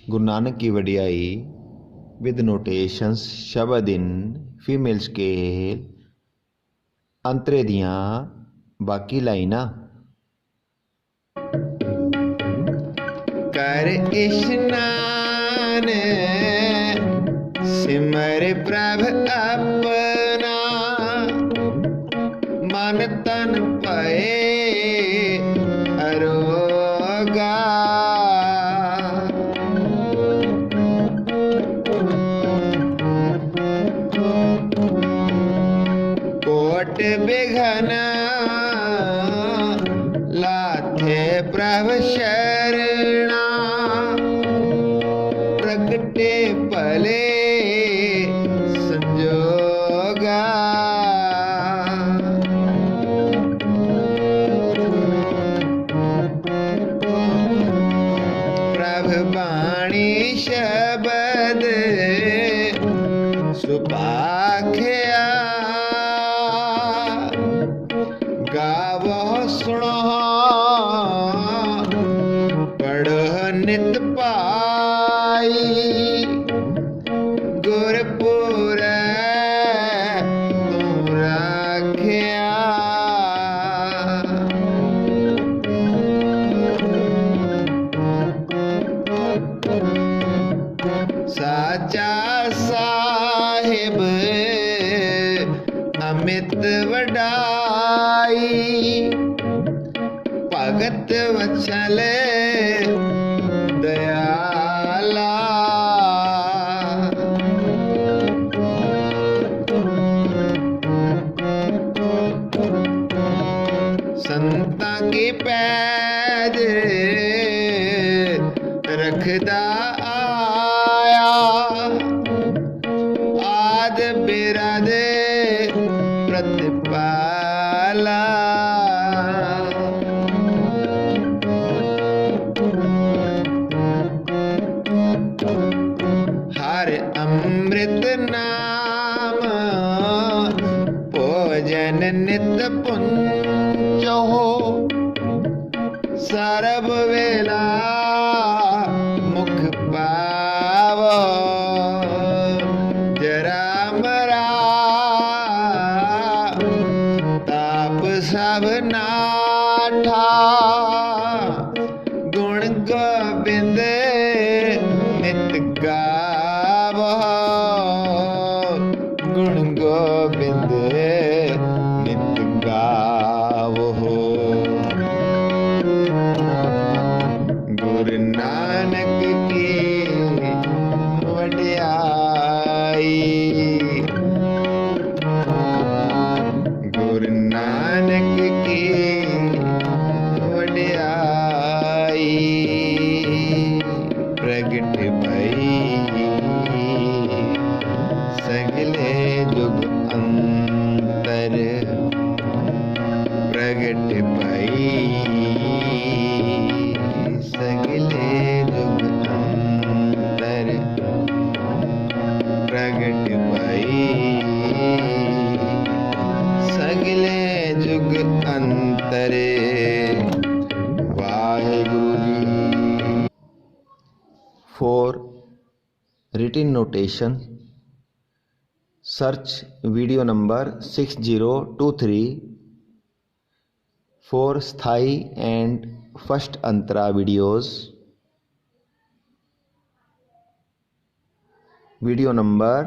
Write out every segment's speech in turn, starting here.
गुरु नानक की वडियाई with notations शब्द in female scale अंतरे दियां बाकी लाइना। कर इशनान सिमर प्रभ अपना मन तन पए अरोगा। कोट बिघना लाथे प्रभ शरणा प्रगटे भले संजोगा। प्रभ बाणी शबद सुपाख्या गावो सुनो पढ़ो नित पाई गुरपुर तू राख्या। साचा साहिब अमित वडाई भगत वत्सल दयाला। संतां की पैज रखदा आया आद बिरादे प्रतिपाला। हर अमृत नाम भोजन नित पुंजो सरब वेला मुख पावो। जरा मरा ताप सब नाठा गुण गोबिंद नित गावो। गुण गोबिंद नित गावो। गुरु नानक की वडियाई गुरु नानक की वडियाई प्रगट भई सगले जुग अंतर। प्रगट भई सगले जुग अंतर। प्रगट भई सगले जुग अंतरे। Waheguru ji. For written notation, search video number 6023 for स्थाई and first Antra videos. Video number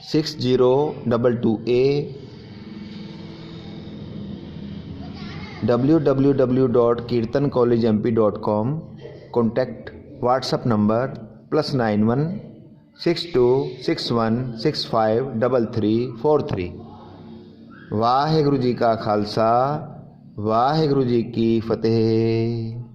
6022A www.kirtancollegemp.com. Contact WhatsApp number +91 6261 653343। Waheguru ji ਕਾ ਖਾਲਸਾ ਵਾਹਿਗੁਰੂ ਜੀ ਕੀ ਫਤਿਹ।